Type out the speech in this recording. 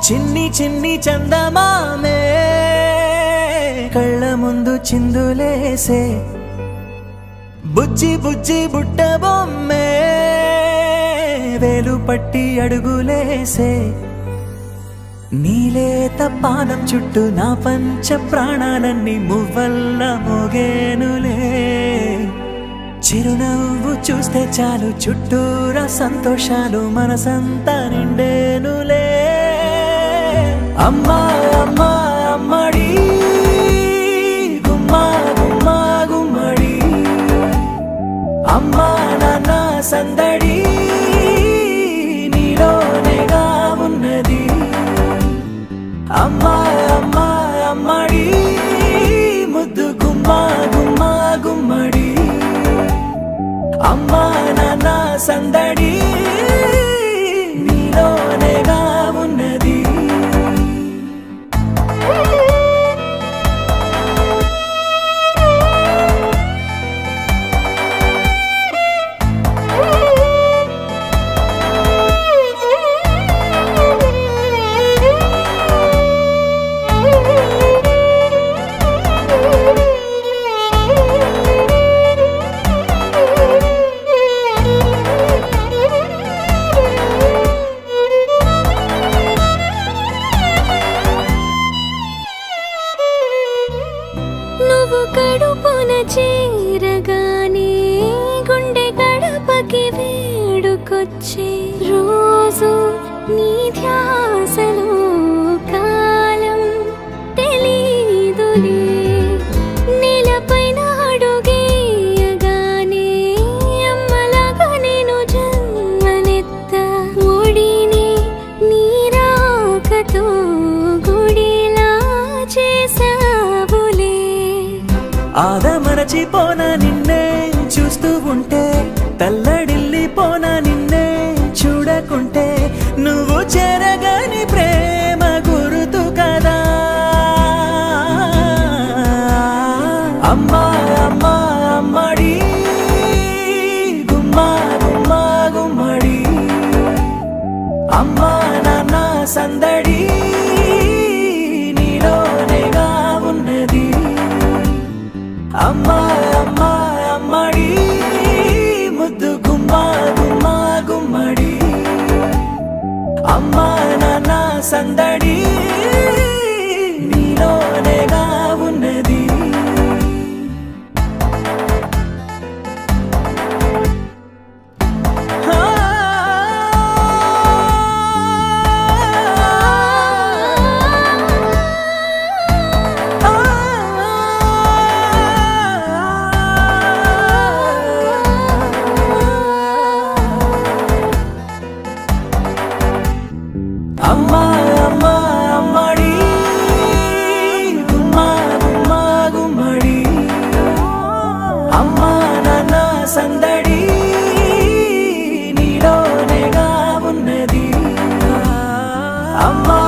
చిన్ని చిన్ని చందమామే కళ్ళ ముందు చిందులేసే బుజ్జి బుజ్జి బుట్ట బొమ్మే వేలు పట్టి అడుగులేసే నీలేత పానం చుట్టూ నా పంచ ప్రాణాలన్నీ మువ్వల్ల మోగేనులే చిరునవ్వు చూస్తే చాలు చుట్టూరా సంతోషాలు మనసంతా నిండేనులే అమ్మా అమ్మా అమ్మడి గుమ్మా గుమ్మా గుమ్మడి అమ్మా నాన్న సందడి నీలోనేగా ఉన్నది అమ్మా అమ్మా అమ్మడి ముద్దు గుమ్మా గుమ్మా గుమ్మడి అమ్మా నాన్న సందడి నీలోనేగా ఉన్నది కడుపున చేరగానే గుండె గడపకి వేడుకొచ్చే రోజు నీ ధ్యాసలో కాలం తెలీదులే నేలపైన అడుగేయగానే అమ్మలాగా నేను జన్మనెత్త ఒడిని నీ రాకతో గుడిలా చేసావులే ఆదమరచిపోనా నిన్నే చూస్తూ ఉంటే తల్లడిల్లిపోనా నిన్నే చూడకుంటే నువ్వు చెరగని ప్రేమ గురుతు కదా అమ్మా అమ్మా అమ్మడి గుమ్మా గుమ్మా గుమ్మడి అమ్మా నాన్న సందడి నీలోనేగా ఉన్నది అమ్మా అమ్మా అమ్మడి ముద్దు గుమ్మా గుమ్మా గుమ్మడి అమ్మా నాన్న సందడి నీలోనేగా ఉన్నది అమ్మా అమ్మా అమ్మడి గుమ్మా గుమ్మా గుమ్మడి అమ్మా నాన్న సందడి నీలోనేగా ఉన్నది అమ్మా